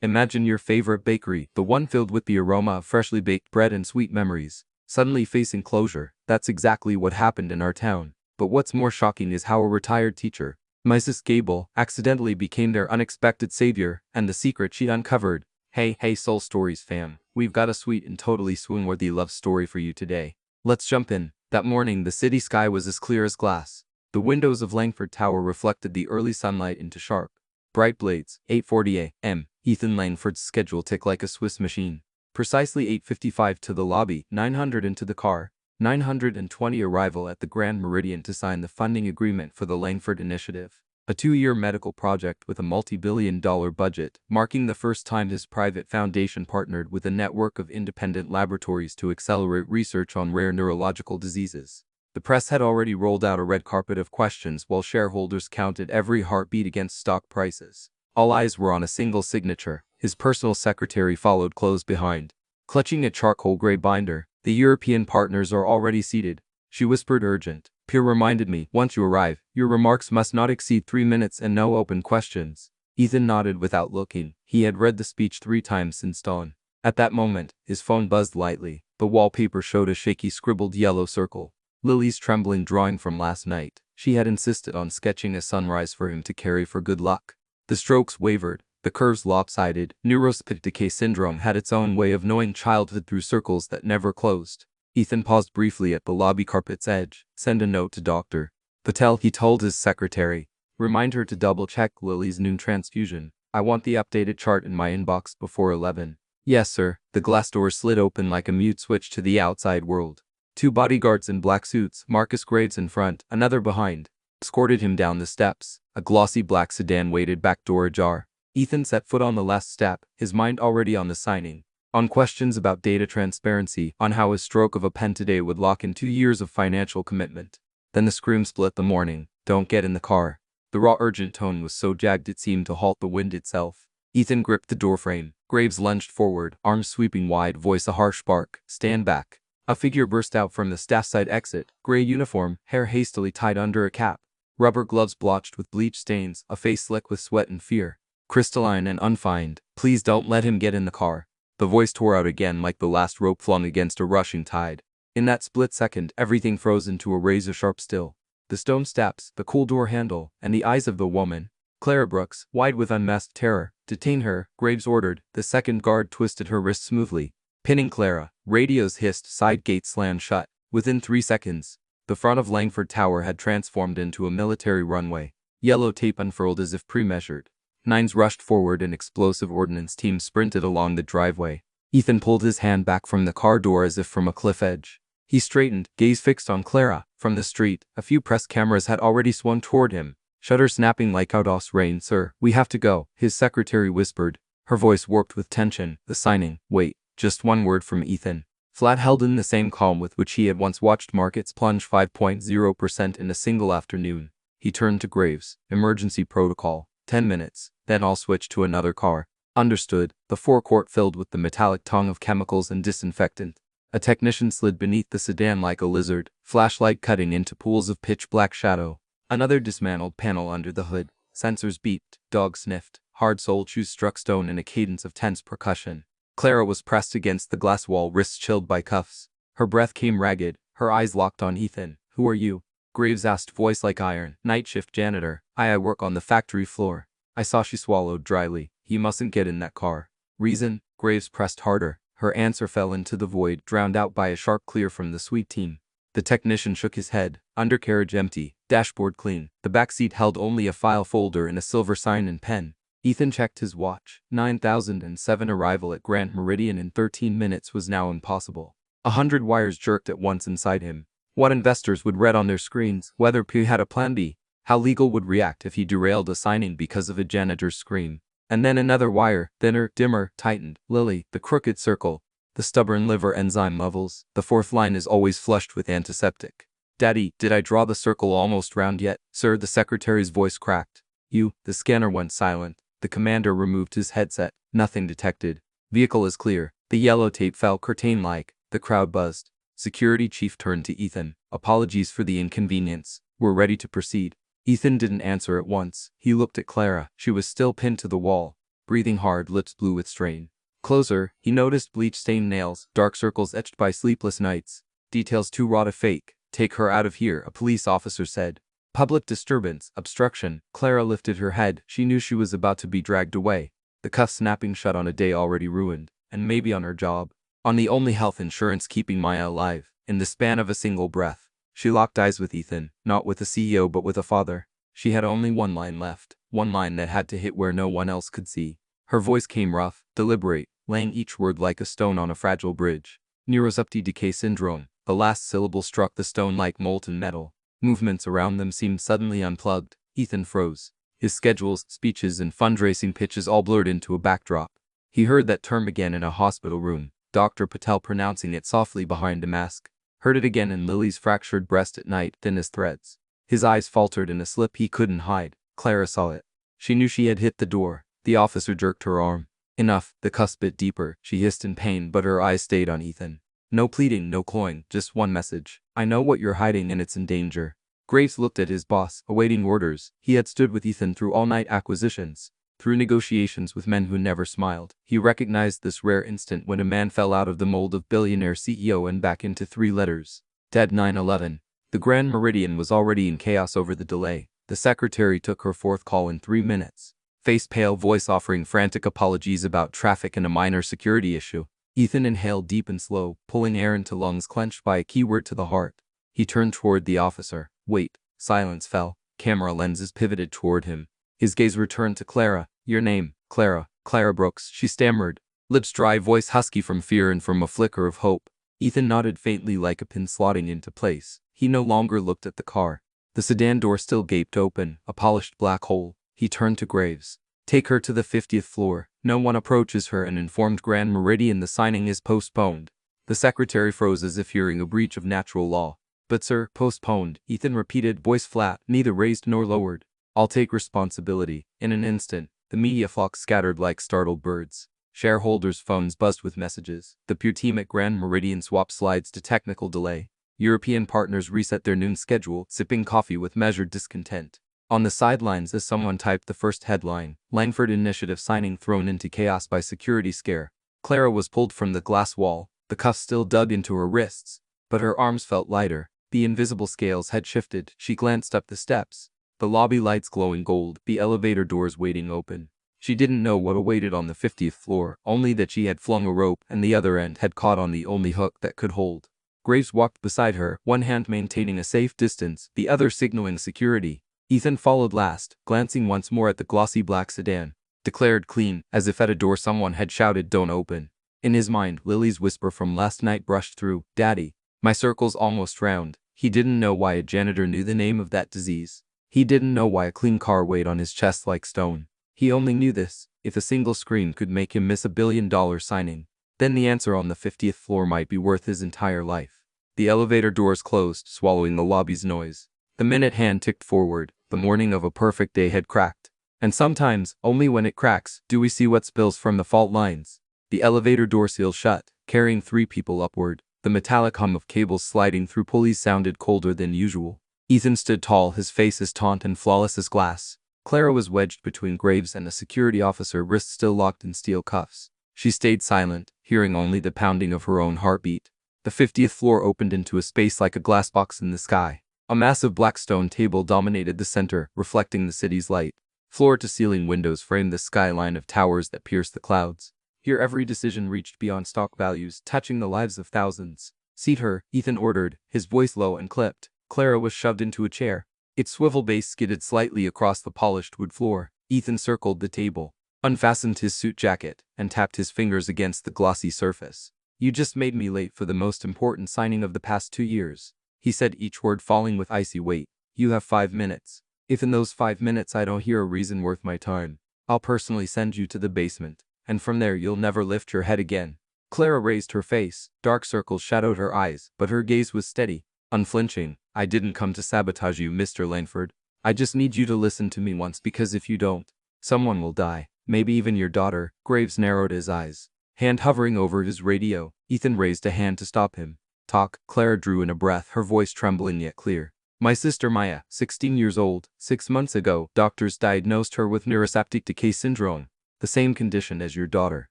Imagine your favorite bakery, the one filled with the aroma of freshly baked bread and sweet memories, suddenly facing closure. That's exactly what happened in our town. But what's more shocking is how a retired teacher, Mrs. Gable, accidentally became their unexpected savior, and the secret she uncovered. Hey Soul Stories fam, we've got a sweet and totally swoon-worthy love story for you today. Let's jump in. That morning the city sky was as clear as glass. The windows of Langford Tower reflected the early sunlight into sharp, bright blades. 8:40 a.m. Ethan Langford's schedule ticked like a Swiss machine. Precisely 8:55 to the lobby, 900 into the car, 920 arrival at the Grand Meridian to sign the funding agreement for the Langford Initiative, a 2-year medical project with a multi-billion-dollar budget, marking the first time his private foundation partnered with a network of independent laboratories to accelerate research on rare neurological diseases. The press had already rolled out a red carpet of questions while shareholders counted every heartbeat against stock prices. All eyes were on a single signature. His personal secretary followed close behind, clutching a charcoal gray binder. "The European partners are already seated," she whispered, urgent. "Pierre reminded me, once you arrive, your remarks must not exceed 3 minutes and no open questions." Ethan nodded without looking. He had read the speech 3 times since dawn. At that moment, his phone buzzed lightly. The wallpaper showed a shaky scribbled yellow circle. Lily's trembling drawing from last night. She had insisted on sketching a sunrise for him to carry for good luck. The strokes wavered, the curves lopsided. Neurospastic decay syndrome had its own way of knowing childhood through circles that never closed. Ethan paused briefly at the lobby carpet's edge. "Send a note to Dr. Patel," he told his secretary. "Remind her to double-check Lily's noon transfusion. I want the updated chart in my inbox before 11. "Yes, sir." The glass door slid open like a mute switch to the outside world. 2 bodyguards in black suits, Marcus Graves in front, another behind, escorted him down the steps. A glossy black sedan waited, back door ajar. Ethan set foot on the last step, his mind already on the signing, on questions about data transparency, on how a stroke of a pen today would lock in 2 years of financial commitment. Then the scream split the morning. "Don't get in the car." The raw, urgent tone was so jagged it seemed to halt the wind itself. Ethan gripped the doorframe. Graves lunged forward, arms sweeping wide, voice a harsh bark. "Stand back." A figure burst out from the staff side exit, gray uniform, hair hastily tied under a cap, rubber gloves blotched with bleach stains, a face slick with sweat and fear. Crystalline and unfined. "Please don't let him get in the car." The voice tore out again like the last rope flung against a rushing tide. In that split second, everything froze into a razor-sharp still. The stone steps, the cool door handle, and the eyes of the woman, Clara Brooks, wide with unmasked terror. "Detain her," Graves ordered. The second guard twisted her wrist smoothly, pinning Clara. Radios hissed, side gates slammed shut. Within 3 seconds, the front of Langford Tower had transformed into a military runway. Yellow tape unfurled as if pre-measured. Nines rushed forward, and explosive ordnance teams sprinted along the driveway. Ethan pulled his hand back from the car door as if from a cliff edge. He straightened, gaze fixed on Clara. From the street, a few press cameras had already swung toward him, shutters snapping like out of rain. "Sir, we have to go," his secretary whispered, her voice warped with tension. "The signing." "Wait." Just one word from Ethan. Flat held in the same calm with which he had once watched markets plunge 5.0% in a single afternoon. He turned to Graves. "Emergency protocol. 10 minutes. Then I'll switch to another car." "Understood." The forecourt filled with the metallic tongue of chemicals and disinfectant. A technician slid beneath the sedan like a lizard, flashlight cutting into pools of pitch-black shadow. Another dismantled panel under the hood. Sensors beeped. Dog sniffed. Hard-soled shoes struck stone in a cadence of tense percussion. Clara was pressed against the glass wall, wrists chilled by cuffs. Her breath came ragged, her eyes locked on Ethan. "Who are you?" Graves asked, voice like iron. "Night shift janitor. I work on the factory floor." "I saw." She swallowed dryly. "He mustn't get in that car." "Reason?" Graves pressed harder. Her answer fell into the void, drowned out by a sharp clear from the sweet team. The technician shook his head. Undercarriage empty, dashboard clean. The back seat held only a file folder and a silver sign and pen. Ethan checked his watch. 9,007. Arrival at Grand Meridian in 13 minutes was now impossible. 100 wires jerked at once inside him. What investors would read on their screens, whether P had a plan B, how legal would react if he derailed a signing because of a janitor's scream. And then another wire, thinner, dimmer, tightened. "Lily." The crooked circle. The stubborn liver enzyme levels. The 4th line is always flushed with antiseptic. "Daddy, did I draw the circle almost round yet?" "Sir." The secretary's voice cracked. "You." The scanner went silent. The commander removed his headset. "Nothing detected. Vehicle is clear." The yellow tape fell curtain-like. The crowd buzzed. Security chief turned to Ethan. "Apologies for the inconvenience. We're ready to proceed." Ethan didn't answer at once. He looked at Clara. She was still pinned to the wall, breathing hard, lips blue with strain. Closer, he noticed bleach-stained nails, dark circles etched by sleepless nights. Details too raw to fake. Take her out of here, a police officer said. Public disturbance, obstruction. Clara lifted her head. She knew she was about to be dragged away. The cuffs snapping shut on a day already ruined, and maybe on her job. On the only health insurance keeping Maya alive. In the span of a single breath, she locked eyes with Ethan, not with a CEO but with a father. She had only one line left, one line that had to hit where no one else could see. Her voice came rough, deliberate, laying each word like a stone on a fragile bridge. Neuropsych decay syndrome. The last syllable struck the stone like molten metal. Movements around them seemed suddenly unplugged. Ethan froze. His schedules, speeches, and fundraising pitches all blurred into a backdrop. He heard that term again in a hospital room, Dr. Patel pronouncing it softly behind a mask. Heard it again in Lily's fractured breast at night, thin as threads. His eyes faltered in a slip he couldn't hide. Clara saw it. She knew she had hit the door. The officer jerked her arm. Enough, the cuffs bit deeper. She hissed in pain, but her eyes stayed on Ethan. No pleading, no cloying, just one message. I know what you're hiding and it's in danger. Graves looked at his boss, awaiting orders. He had stood with Ethan through all-night acquisitions, through negotiations with men who never smiled. He recognized this rare instant when a man fell out of the mold of billionaire CEO and back into 3 letters. Dead 9/11. The Grand Meridian was already in chaos over the delay. The secretary took her 4th call in 3 minutes. Face pale, voice offering frantic apologies about traffic and a minor security issue. Ethan inhaled deep and slow, pulling air into lungs clenched by a keyword to the heart. He turned toward the officer. Wait. Silence fell. Camera lenses pivoted toward him. His gaze returned to Clara. Your name, Clara. Clara Brooks, she stammered. Lips dry, voice husky from fear and from a flicker of hope. Ethan nodded faintly like a pin slotting into place. He no longer looked at the car. The sedan door still gaped open, a polished black hole. He turned to Graves. Take her to the 50th floor. No one approaches her and informed Grand Meridian the signing is postponed. The secretary froze as if hearing a breach of natural law. But sir, postponed, Ethan repeated, voice flat, neither raised nor lowered. I'll take responsibility. In an instant, the media flock scattered like startled birds. Shareholders' phones buzzed with messages. The pure team at Grand Meridian swapped slides to technical delay. European partners reset their noon schedule, sipping coffee with measured discontent. On the sidelines, as someone typed the first headline, Langford Initiative signing thrown into chaos by security scare. Clara was pulled from the glass wall, the cuffs still dug into her wrists, but her arms felt lighter. The invisible scales had shifted. She glanced up the steps. The lobby lights glowing gold, the elevator doors waiting open. She didn't know what awaited on the 50th floor, only that she had flung a rope and the other end had caught on the only hook that could hold. Graves walked beside her, one hand maintaining a safe distance, the other signaling security. Ethan followed last, glancing once more at the glossy black sedan. Declared clean, as if at a door someone had shouted, don't open. In his mind, Lily's whisper from last night brushed through, Daddy, my circle's almost round. He didn't know why a janitor knew the name of that disease. He didn't know why a clean car weighed on his chest like stone. He only knew this, if a single screen could make him miss $1 billion signing, then the answer on the 50th floor might be worth his entire life. The elevator doors closed, swallowing the lobby's noise. The minute hand ticked forward. The morning of a perfect day had cracked. And sometimes, only when it cracks, do we see what spills from the fault lines. The elevator door seal shut, carrying 3 people upward. The metallic hum of cables sliding through pulleys sounded colder than usual. Ethan stood tall, his face as taut and flawless as glass. Clara was wedged between Graves and a security officer, wrists still locked in steel cuffs. She stayed silent, hearing only the pounding of her own heartbeat. The 50th floor opened into a space like a glass box in the sky. A massive black stone table dominated the center, reflecting the city's light. Floor-to-ceiling windows framed the skyline of towers that pierced the clouds. Here every decision reached beyond stock values, touching the lives of thousands. Seat her, Ethan ordered, his voice low and clipped. Clara was shoved into a chair. Its swivel base skidded slightly across the polished wood floor. Ethan circled the table, unfastened his suit jacket, and tapped his fingers against the glossy surface. You just made me late for the most important signing of the past 2 years. He said, each word falling with icy weight. You have 5 minutes. If in those 5 minutes I don't hear a reason worth my time, I'll personally send you to the basement, and from there you'll never lift your head again. Clara raised her face. Dark circles shadowed her eyes, but her gaze was steady, unflinching. I didn't come to sabotage you, Mr. Langford. I just need you to listen to me once, because if you don't, someone will die. Maybe even your daughter. Graves narrowed his eyes. Hand hovering over his radio, Ethan raised a hand to stop him. Talk. Clara drew in a breath, her voice trembling yet clear. My sister Maya, 16 years old, 6 months ago, doctors diagnosed her with neuropsych decay syndrome. The same condition as your daughter.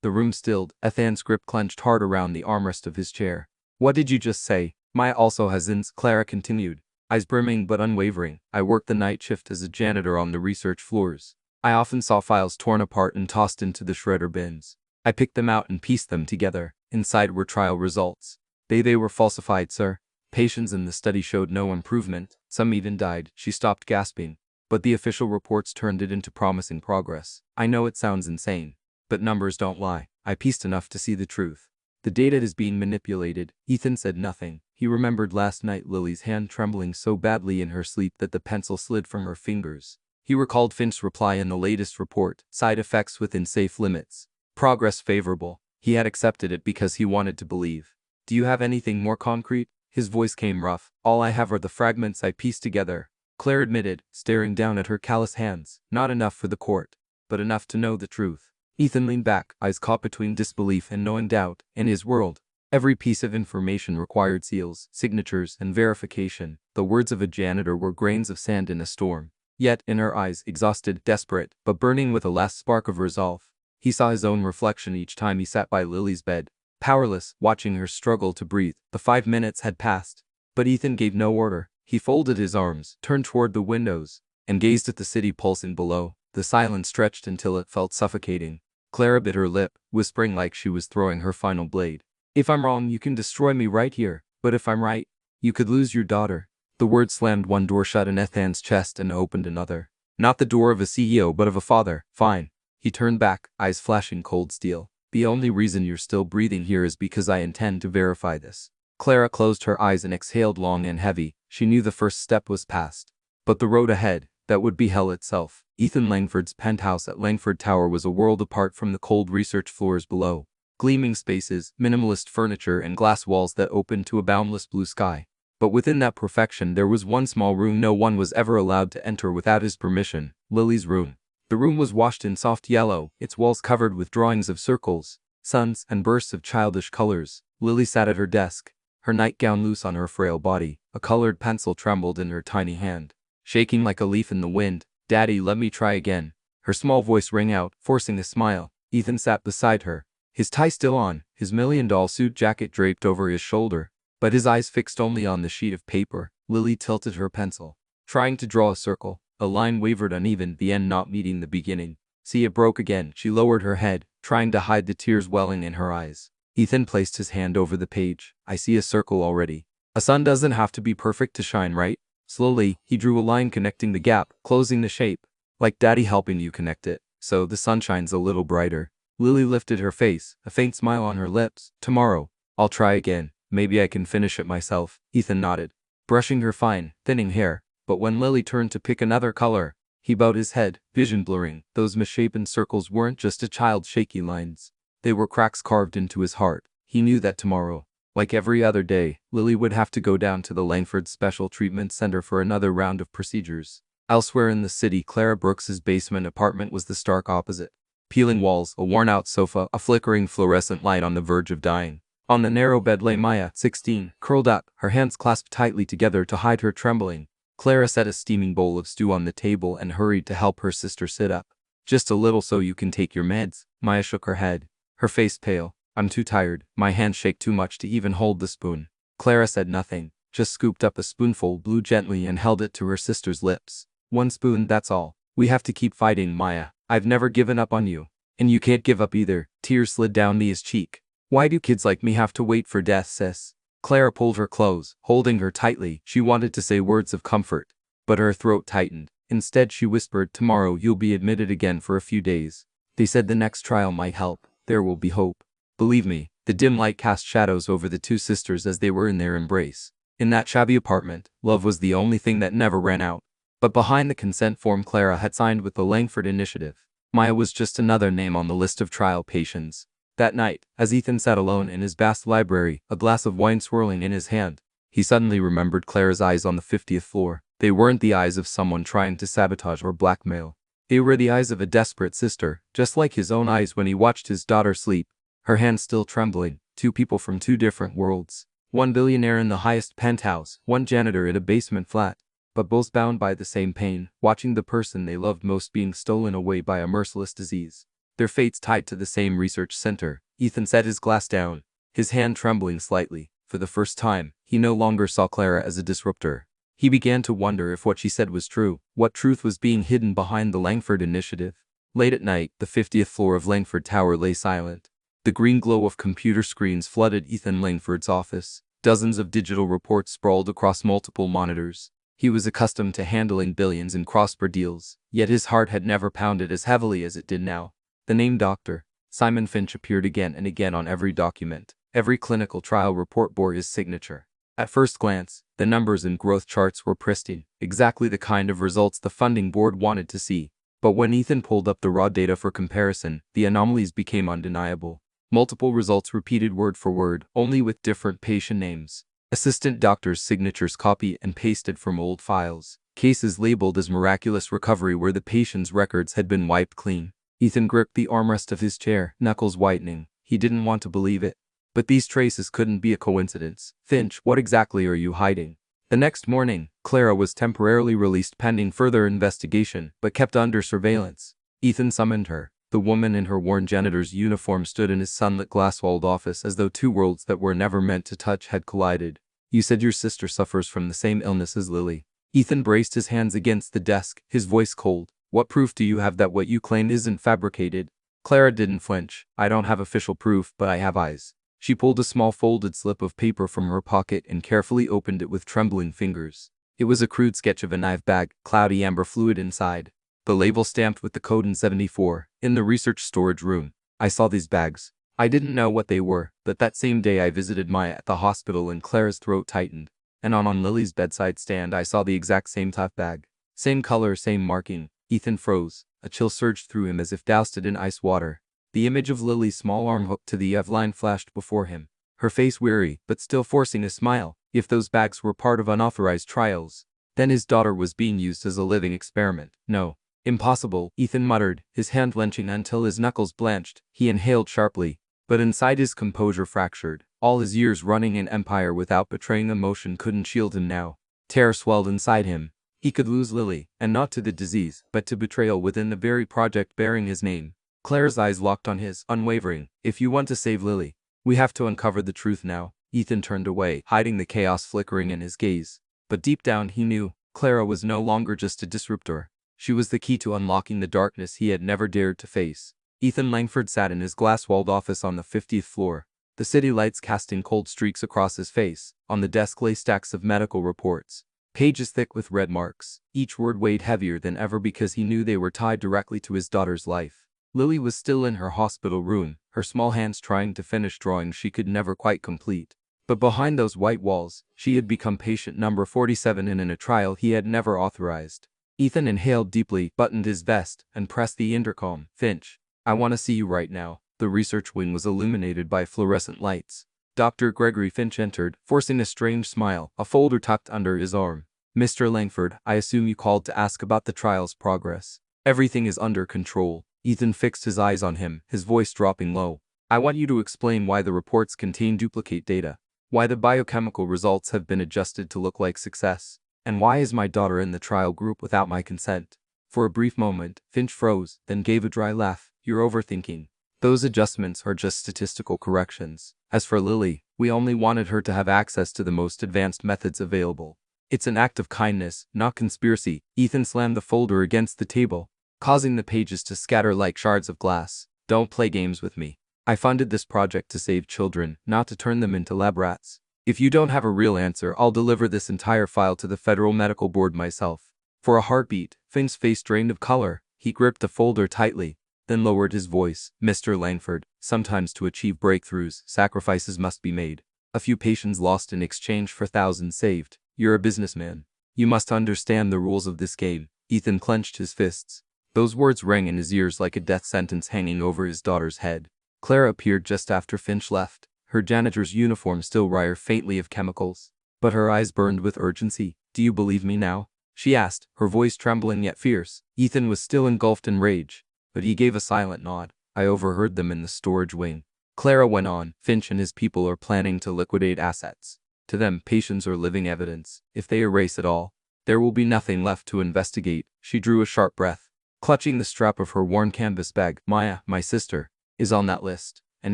The room stilled. Ethan's grip clenched hard around the armrest of his chair. What did you just say? Maya also has ins, Clara continued, eyes brimming but unwavering. I worked the night shift as a janitor on the research floors. I often saw files torn apart and tossed into the shredder bins. I picked them out and pieced them together. Inside were trial results. They were falsified, sir. Patients in the study showed no improvement. Some even died. She stopped gasping. But the official reports turned it into promising progress. I know it sounds insane, but numbers don't lie. I pieced enough to see the truth. The data is being manipulated. Ethan said nothing. He remembered last night Lily's hand trembling so badly in her sleep that the pencil slid from her fingers. He recalled Finch's reply in the latest report, side effects within safe limits. Progress favorable. He had accepted it because he wanted to believe. Do you have anything more concrete? His voice came rough. All I have are the fragments I pieced together, Claire admitted, staring down at her callous hands. Not enough for the court, but enough to know the truth. Ethan leaned back, eyes caught between disbelief and knowing doubt. In his world, every piece of information required seals, signatures, and verification. The words of a janitor were grains of sand in a storm. Yet, in her eyes, exhausted, desperate, but burning with a last spark of resolve, he saw his own reflection each time he sat by Lily's bed, powerless, watching her struggle to breathe. The 5 minutes had passed, but Ethan gave no order. He folded his arms, turned toward the windows, and gazed at the city pulsing below. The silence stretched until it felt suffocating. Clara bit her lip, whispering like she was throwing her final blade. If I'm wrong, you can destroy me right here, but if I'm right, you could lose your daughter. The word slammed one door shut in Ethan's chest and opened another. Not the door of a CEO, but of a father. Fine. He turned back, eyes flashing cold steel. The only reason you're still breathing here is because I intend to verify this. Clara closed her eyes and exhaled long and heavy. She knew the first step was past. But the road ahead, that would be hell itself. Ethan Langford's penthouse at Langford Tower was a world apart from the cold research floors below. Gleaming spaces, minimalist furniture, and glass walls that opened to a boundless blue sky. But within that perfection there was one small room no one was ever allowed to enter without his permission, Lily's room. The room was washed in soft yellow, its walls covered with drawings of circles, suns, and bursts of childish colors. Lily sat at her desk, her nightgown loose on her frail body. A colored pencil trembled in her tiny hand, shaking like a leaf in the wind. Daddy, let me try again. Her small voice rang out, forcing a smile. Ethan sat beside her, his tie still on, his million-dollar suit jacket draped over his shoulder, but his eyes fixed only on the sheet of paper. Lily tilted her pencil, trying to draw a circle. A line wavered uneven, the end not meeting the beginning. See, it broke again. She lowered her head, trying to hide the tears welling in her eyes. Ethan placed his hand over the page. I see a circle already. A sun doesn't have to be perfect to shine, right? Slowly, he drew a line connecting the gap, closing the shape. Like Daddy helping you connect it, so the sun shines a little brighter. Lily lifted her face, a faint smile on her lips. Tomorrow, I'll try again. Maybe I can finish it myself. Ethan nodded, brushing her fine, thinning hair. But when Lily turned to pick another color, he bowed his head, vision blurring. Those misshapen circles weren't just a child's shaky lines. They were cracks carved into his heart. He knew that tomorrow, like every other day, Lily would have to go down to the Langford Special Treatment Center for another round of procedures. Elsewhere in the city, Clara Brooks's basement apartment was the stark opposite. Peeling walls, a worn-out sofa, a flickering fluorescent light on the verge of dying. On the narrow bed lay Maya, 16, curled up, her hands clasped tightly together to hide her trembling. Clara set a steaming bowl of stew on the table and hurried to help her sister sit up. Just a little so you can take your meds. Maya shook her head, her face pale. I'm too tired. My hands shake too much to even hold the spoon. Clara said nothing, just scooped up a spoonful, blew gently and held it to her sister's lips. One spoon, that's all. We have to keep fighting, Maya. I've never given up on you. And you can't give up either. Tears slid down Mia's cheek. Why do kids like me have to wait for death, sis? Clara pulled her close, holding her tightly. She wanted to say words of comfort, but her throat tightened. Instead, she whispered, tomorrow you'll be admitted again for a few days. They said the next trial might help. There will be hope. Believe me. The dim light cast shadows over the two sisters as they were in their embrace. In that shabby apartment, love was the only thing that never ran out. But behind the consent form Clara had signed with the Langford Initiative, Maya was just another name on the list of trial patients. That night, as Ethan sat alone in his vast library, a glass of wine swirling in his hand, he suddenly remembered Clara's eyes on the 50th floor. They weren't the eyes of someone trying to sabotage or blackmail. They were the eyes of a desperate sister, just like his own eyes when he watched his daughter sleep, her hands still trembling. Two people from two different worlds. One billionaire in the highest penthouse, one janitor at a basement flat, but both bound by the same pain, watching the person they loved most being stolen away by a merciless disease. Their fates tied to the same research center. Ethan set his glass down, his hand trembling slightly. For the first time, he no longer saw Clara as a disruptor. He began to wonder if what she said was true. What truth was being hidden behind the Langford initiative? Late at night, the 50th floor of Langford Tower lay silent. The green glow of computer screens flooded Ethan Langford's office. Dozens of digital reports sprawled across multiple monitors. He was accustomed to handling billions in cross-border deals, yet his heart had never pounded as heavily as it did now. The name Dr. Simon Finch appeared again and again on every document. Every clinical trial report bore his signature. At first glance, the numbers and growth charts were pristine, exactly the kind of results the funding board wanted to see. But when Ethan pulled up the raw data for comparison, the anomalies became undeniable. Multiple results repeated word for word, only with different patient names. Assistant doctors' signatures copied and pasted from old files. Cases labeled as miraculous recovery where the patient's records had been wiped clean. Ethan gripped the armrest of his chair, knuckles whitening. He didn't want to believe it. But these traces couldn't be a coincidence. Finch, what exactly are you hiding? The next morning, Clara was temporarily released pending further investigation, but kept under surveillance. Ethan summoned her. The woman in her worn janitor's uniform stood in his sunlit glass-walled office as though two worlds that were never meant to touch had collided. You said your sister suffers from the same illness as Lily. Ethan braced his hands against the desk, his voice cold. What proof do you have that what you claim isn't fabricated? Clara didn't flinch. I don't have official proof, but I have eyes. She pulled a small folded slip of paper from her pocket and carefully opened it with trembling fingers. It was a crude sketch of a knife bag, cloudy amber fluid inside. The label stamped with the code in 74, in the research storage room. I saw these bags. I didn't know what they were, but that same day I visited Maya at the hospital and Clara's throat tightened. And on Lily's bedside stand I saw the exact same type bag. Same color, same marking. Ethan froze. A chill surged through him as if doused in ice water. The image of Lily's small arm hooked to the line flashed before him. Her face weary, but still forcing a smile. If those bags were part of unauthorized trials, then his daughter was being used as a living experiment. No. Impossible, Ethan muttered, his hand clenching until his knuckles blanched. He inhaled sharply, but inside his composure fractured. All his years running an empire without betraying emotion couldn't shield him now. Terror swelled inside him. He could lose Lily, and not to the disease, but to betrayal within the very project bearing his name. Clara's eyes locked on his, unwavering. If you want to save Lily, we have to uncover the truth now. Ethan turned away, hiding the chaos flickering in his gaze. But deep down he knew, Clara was no longer just a disruptor. She was the key to unlocking the darkness he had never dared to face. Ethan Langford sat in his glass-walled office on the 50th floor, the city lights casting cold streaks across his face. On the desk lay stacks of medical reports, pages thick with red marks. Each word weighed heavier than ever because he knew they were tied directly to his daughter's life. Lily was still in her hospital room, her small hands trying to finish drawings she could never quite complete. But behind those white walls, she had become patient number 47 in a trial he had never authorized. Ethan inhaled deeply, buttoned his vest, and pressed the intercom. Finch, I want to see you right now. The research wing was illuminated by fluorescent lights. Dr. Gregory Finch entered, forcing a strange smile, a folder tucked under his arm. Mr. Langford, I assume you called to ask about the trial's progress. Everything is under control. Ethan fixed his eyes on him, his voice dropping low. I want you to explain why the reports contain duplicate data, why the biochemical results have been adjusted to look like success, and why is my daughter in the trial group without my consent? For a brief moment, Finch froze, then gave a dry laugh. You're overthinking. Those adjustments are just statistical corrections. As for Lily, we only wanted her to have access to the most advanced methods available. It's an act of kindness, not conspiracy. Ethan slammed the folder against the table, causing the pages to scatter like shards of glass. Don't play games with me. I funded this project to save children, not to turn them into lab rats. If you don't have a real answer, I'll deliver this entire file to the Federal Medical Board myself. For a heartbeat, Finn's face drained of color. He gripped the folder tightly, then lowered his voice. Mr. Langford, sometimes to achieve breakthroughs, sacrifices must be made. A few patients lost in exchange for thousands saved. You're a businessman. You must understand the rules of this game. Ethan clenched his fists. Those words rang in his ears like a death sentence hanging over his daughter's head. Clara appeared just after Finch left, her janitor's uniform still reeked faintly of chemicals. But her eyes burned with urgency. Do you believe me now? She asked, her voice trembling yet fierce. Ethan was still engulfed in rage, but he gave a silent nod. I overheard them in the storage wing. Clara went on. Finch and his people are planning to liquidate assets. To them, patients are living evidence. If they erase it all, there will be nothing left to investigate. She drew a sharp breath. clutching the strap of her worn canvas bag. Maya, my sister, is on that list. And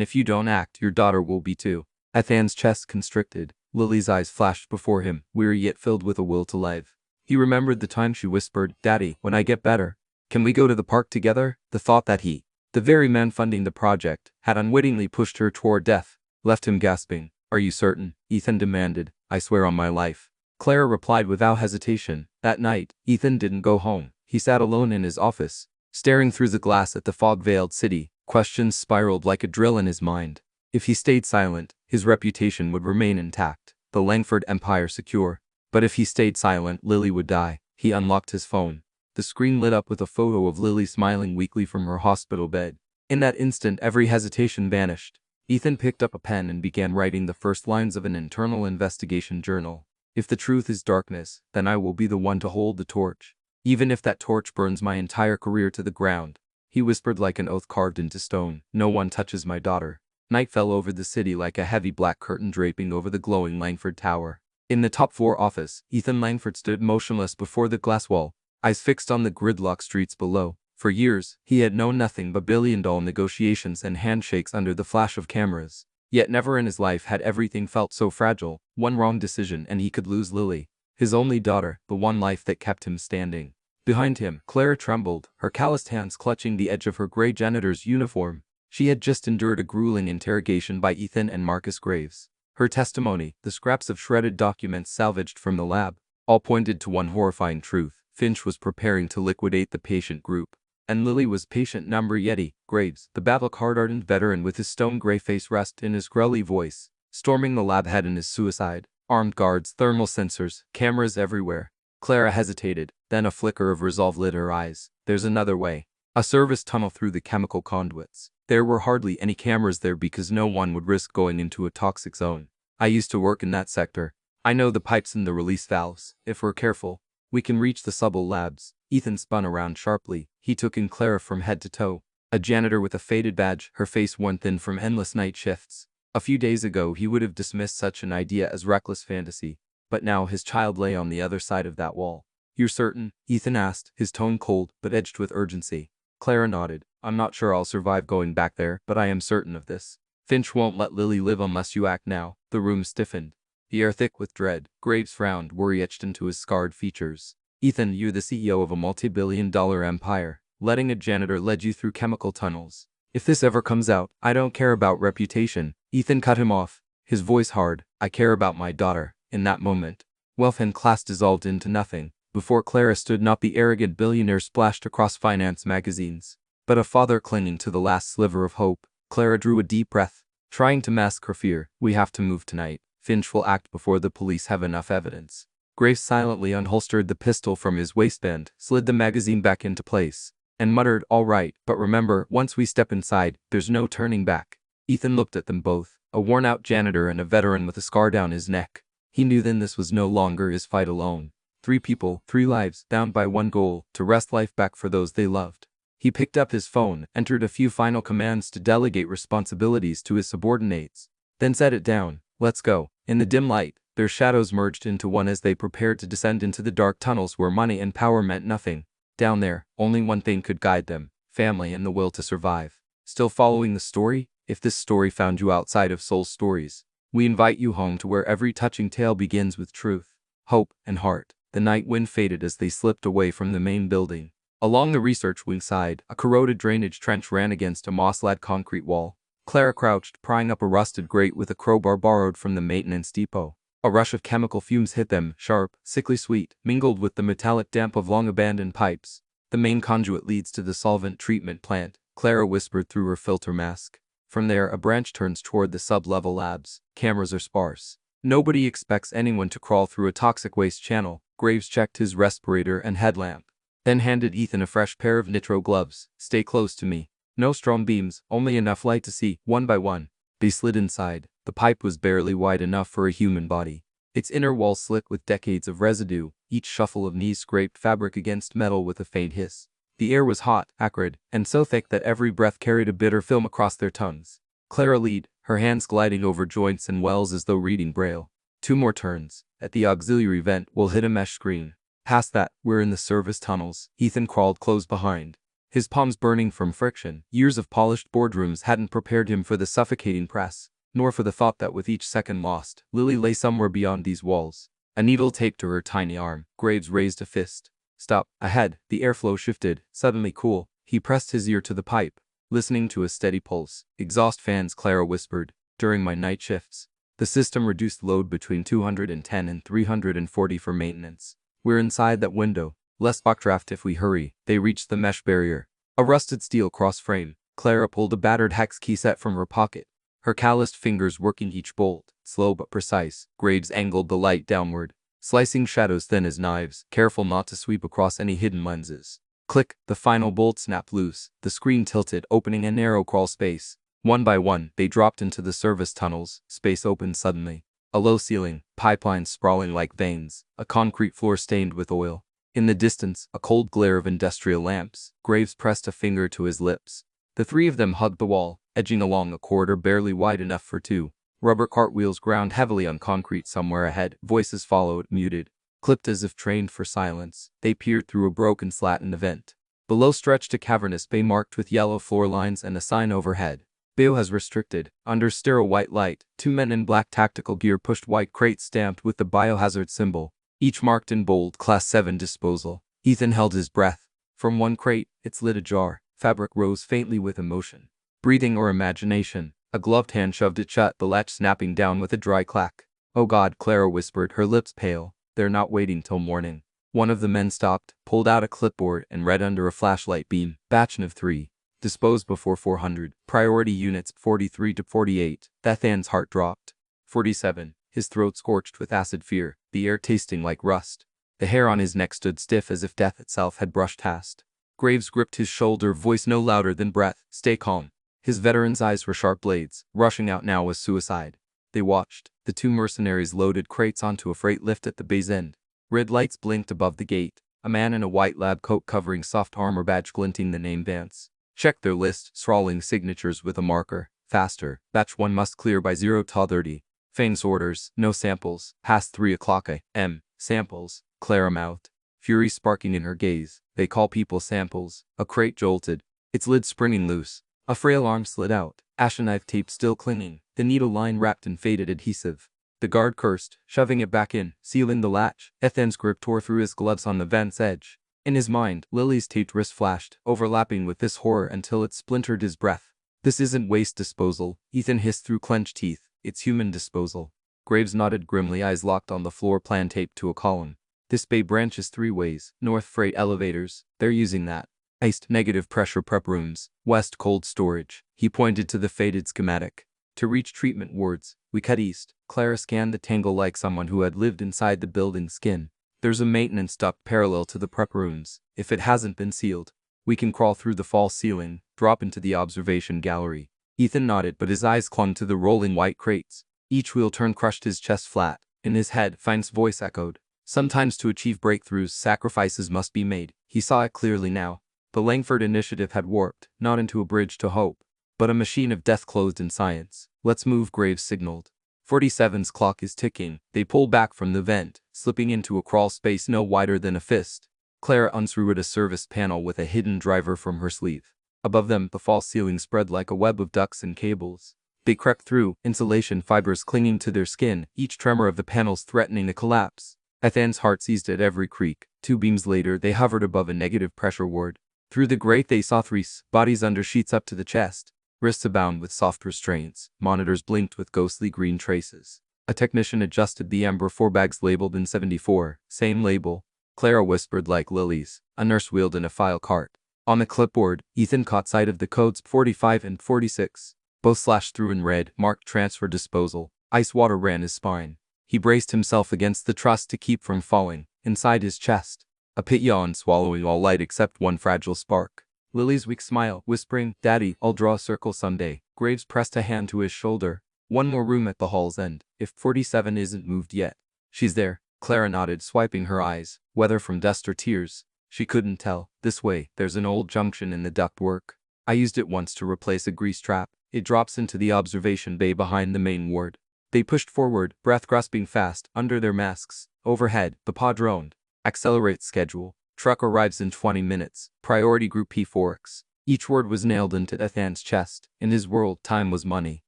if you don't act, your daughter will be too. Ethan's chest constricted. Lily's eyes flashed before him, weary yet filled with a will to live. He remembered the time she whispered, "Daddy, when I get better, can we go to the park together?" The thought that he, the very man funding the project, had unwittingly pushed her toward death, left him gasping. "Are you certain?" Ethan demanded. "I swear on my life." Clara replied without hesitation. That night, Ethan didn't go home. He sat alone in his office, staring through the glass at the fog-veiled city. Questions spiraled like a drill in his mind. If he stayed silent, his reputation would remain intact, the Langford empire secure. But if he stayed silent, Lily would die. He unlocked his phone. The screen lit up with a photo of Lily smiling weakly from her hospital bed. In that instant, every hesitation vanished. Ethan picked up a pen and began writing the first lines of an internal investigation journal. "If the truth is darkness, then I will be the one to hold the torch. Even if that torch burns my entire career to the ground." He whispered like an oath carved into stone. "No one touches my daughter." Night fell over the city like a heavy black curtain draping over the glowing Langford Tower. In the top floor office, Ethan Langford stood motionless before the glass wall, eyes fixed on the gridlock streets below. For years, he had known nothing but billion-dollar negotiations and handshakes under the flash of cameras. Yet never in his life had everything felt so fragile. One wrong decision and he could lose Lily, his only daughter, the one life that kept him standing. Behind him, Clara trembled, her calloused hands clutching the edge of her gray janitor's uniform. She had just endured a grueling interrogation by Ethan and Marcus Graves. Her testimony, the scraps of shredded documents salvaged from the lab, all pointed to one horrifying truth. Finch was preparing to liquidate the patient group. And Lily was patient number Yeti. Graves, the battle-hardened veteran with his stone-gray face rest in his growly voice, storming the lab had in his suicide. Armed guards, thermal sensors, cameras everywhere. Clara hesitated, then a flicker of resolve lit her eyes. "There's another way." A service tunnel through the chemical conduits. There were hardly any cameras there because no one would risk going into a toxic zone. "I used to work in that sector. I know the pipes and the release valves. If we're careful, we can reach the subtle labs." Ethan spun around sharply. He took in Clara from head to toe. A janitor with a faded badge, her face worn thin from endless night shifts. A few days ago he would have dismissed such an idea as reckless fantasy. But now his child lay on the other side of that wall. "You're certain?" Ethan asked, his tone cold but edged with urgency. Clara nodded. "I'm not sure I'll survive going back there, but I am certain of this. Finch won't let Lily live unless you act now." The room stiffened, the air thick with dread. Graves frowned, worry etched into his scarred features. "Ethan, you're the CEO of a multi-billion-dollar empire. Letting a janitor lead you through chemical tunnels. If this ever comes out, I don't care about reputation." Ethan cut him off, his voice hard. "I care about my daughter." In that moment, wealth and class dissolved into nothing. Before Clara stood not the arrogant billionaire splashed across finance magazines, but a father clinging to the last sliver of hope. Clara drew a deep breath, trying to mask her fear. "We have to move tonight. Finch will act before the police have enough evidence." Graves silently unholstered the pistol from his waistband, slid the magazine back into place, and muttered, "All right, but remember, once we step inside, there's no turning back." Ethan looked at them both, a worn-out janitor and a veteran with a scar down his neck. He knew then this was no longer his fight alone. 3 people, 3 lives, bound by one goal, to wrest life back for those they loved. He picked up his phone, entered a few final commands to delegate responsibilities to his subordinates, then set it down. "Let's go." In the dim light, their shadows merged into one as they prepared to descend into the dark tunnels where money and power meant nothing. Down there, only one thing could guide them: family and the will to survive. Still following the story? If this story found you outside of Soul Stories, we invite you home to where every touching tale begins with truth, hope, and heart. The night wind faded as they slipped away from the main building. Along the research wing side, a corroded drainage trench ran against a moss-clad concrete wall. Clara crouched, prying up a rusted grate with a crowbar borrowed from the maintenance depot. A rush of chemical fumes hit them, sharp, sickly sweet, mingled with the metallic damp of long-abandoned pipes. "The main conduit leads to the solvent treatment plant," Clara whispered through her filter mask. "From there, a branch turns toward the sub-level labs. Cameras are sparse. Nobody expects anyone to crawl through a toxic waste channel." Graves checked his respirator and headlamp, then handed Ethan a fresh pair of nitro gloves. "Stay close to me. No strong beams, only enough light to see." One by one, they slid inside. The pipe was barely wide enough for a human body, its inner wall slick with decades of residue, each shuffle of knees scraped fabric against metal with a faint hiss. The air was hot, acrid, and so thick that every breath carried a bitter film across their tongues. Clara lead, her hands gliding over joints and wells as though reading Braille. 2 more turns. At the auxiliary vent, we'll hit a mesh screen. Past that, we're in the service tunnels. Ethan crawled close behind, his palms burning from friction. Years of polished boardrooms hadn't prepared him for the suffocating press, nor for the thought that with each second lost, Lily lay somewhere beyond these walls. A needle taped to her tiny arm. Graves raised a fist. Stop. Ahead, the airflow shifted, suddenly cool. He pressed his ear to the pipe, listening to a steady pulse. Exhaust fans, Clara whispered. During my night shifts, the system reduced load between 210 and 340 for maintenance. We're inside that window. Less backdraft if we hurry. They reached the mesh barrier. A rusted steel cross frame. Clara pulled a battered hex key set from her pocket, her calloused fingers working each bolt, slow but precise. Graves angled the light downward, slicing shadows thin as knives, careful not to sweep across any hidden lenses. Click, the final bolt snapped loose. The screen tilted, opening a narrow crawl space. One by one, they dropped into the service tunnels. Space opened suddenly. A low ceiling, pipelines sprawling like veins, a concrete floor stained with oil. In the distance, a cold glare of industrial lamps. Graves pressed a finger to his lips. The three of them hugged the wall, edging along a corridor barely wide enough for two. Rubber cartwheels ground heavily on concrete somewhere ahead. Voices followed, muted, clipped as if trained for silence. They peered through a broken slat in the vent. Below stretched a cavernous bay marked with yellow floor lines and a sign overhead. Biohazard restricted. Under sterile white light, two men in black tactical gear pushed white crates stamped with the biohazard symbol, each marked in bold, Class 7 disposal. Ethan held his breath. From one crate, its lid ajar, fabric rose faintly with emotion. Breathing or imagination. A gloved hand shoved it shut, the latch snapping down with a dry clack. Oh God, Clara whispered, her lips pale. They're not waiting till morning. One of the men stopped, pulled out a clipboard, and read under a flashlight beam. Batch of 3. Disposed before 400. Priority units 43 to 48. Ethan's heart dropped. 47. His throat scorched with acid fear, the air tasting like rust. The hair on his neck stood stiff as if death itself had brushed past. Graves gripped his shoulder, voice no louder than breath. Stay calm. His veteran's eyes were sharp blades. Rushing out now was suicide. They watched. The two mercenaries loaded crates onto a freight lift at the bay's end. Red lights blinked above the gate. A man in a white lab coat covering soft armor badge glinting the name Vance. Checked their list, scrawling signatures with a marker. Faster. Batch 1 must clear by 0:30. Fane's orders. No samples. Past 3 o'clock a.m. Samples. Clara mouthed, fury sparking in her gaze. They call people samples. A crate jolted, its lid springing loose. A frail arm slid out, ashen knife tape still clinging, the needle line wrapped in faded adhesive. The guard cursed, shoving it back in, sealing the latch. Ethan's grip tore through his gloves on the vent's edge. In his mind, Lily's taped wrist flashed, overlapping with this horror until it splintered his breath. This isn't waste disposal, Ethan hissed through clenched teeth. It's human disposal. Graves nodded grimly, eyes locked on the floor plan taped to a column. This bay branches 3 ways. North freight elevators. They're using that. East negative pressure prep rooms. West cold storage. He pointed to the faded schematic. To reach treatment wards, we cut east. Clara scanned the tangle like someone who had lived inside the building's skin. There's a maintenance duct parallel to the prep rooms. If it hasn't been sealed, we can crawl through the false ceiling, drop into the observation gallery. Ethan nodded, but his eyes clung to the rolling white crates. Each wheel turn crushed his chest flat. In his head, Fine's voice echoed. Sometimes to achieve breakthroughs, sacrifices must be made. He saw it clearly now. The Langford initiative had warped, not into a bridge to hope, but a machine of death clothed in science. Let's move, Graves signaled. 47's clock is ticking. They pulled back from the vent, slipping into a crawl space no wider than a fist. Clara unscrewed a service panel with a hidden driver from her sleeve. Above them, the false ceiling spread like a web of ducts and cables. They crept through, insulation fibers clinging to their skin, each tremor of the panels threatening to collapse. Ethan's heart seized at every creak. 2 beams later, they hovered above a negative pressure ward. Through the grate they saw 3 bodies under sheets up to the chest, wrists abound with soft restraints, monitors blinked with ghostly green traces. A technician adjusted the amber 4 bags labeled in 74, same label. Clara whispered like lilies. A nurse wheeled in a file cart. On the clipboard, Ethan caught sight of the codes 45 and 46. Both slashed through in red, marked transfer disposal. Ice water ran his spine. He braced himself against the truss to keep from falling. Inside his chest, a pit yawned, swallowing all light except one fragile spark. Lily's weak smile, whispering, "Daddy, I'll draw a circle someday." Graves pressed a hand to his shoulder. One more room at the hall's end. If 47 isn't moved yet. She's there. Clara nodded, swiping her eyes, whether from dust or tears. She couldn't tell. This way, there's an old junction in the ductwork. I used it once to replace a grease trap. It drops into the observation bay behind the main ward. They pushed forward, breath grasping fast, under their masks. Overhead, the pod droned. Accelerate schedule. Truck arrives in 20 minutes. Priority Group P4X. Each word was nailed into Ethan's chest. In his world, time was money.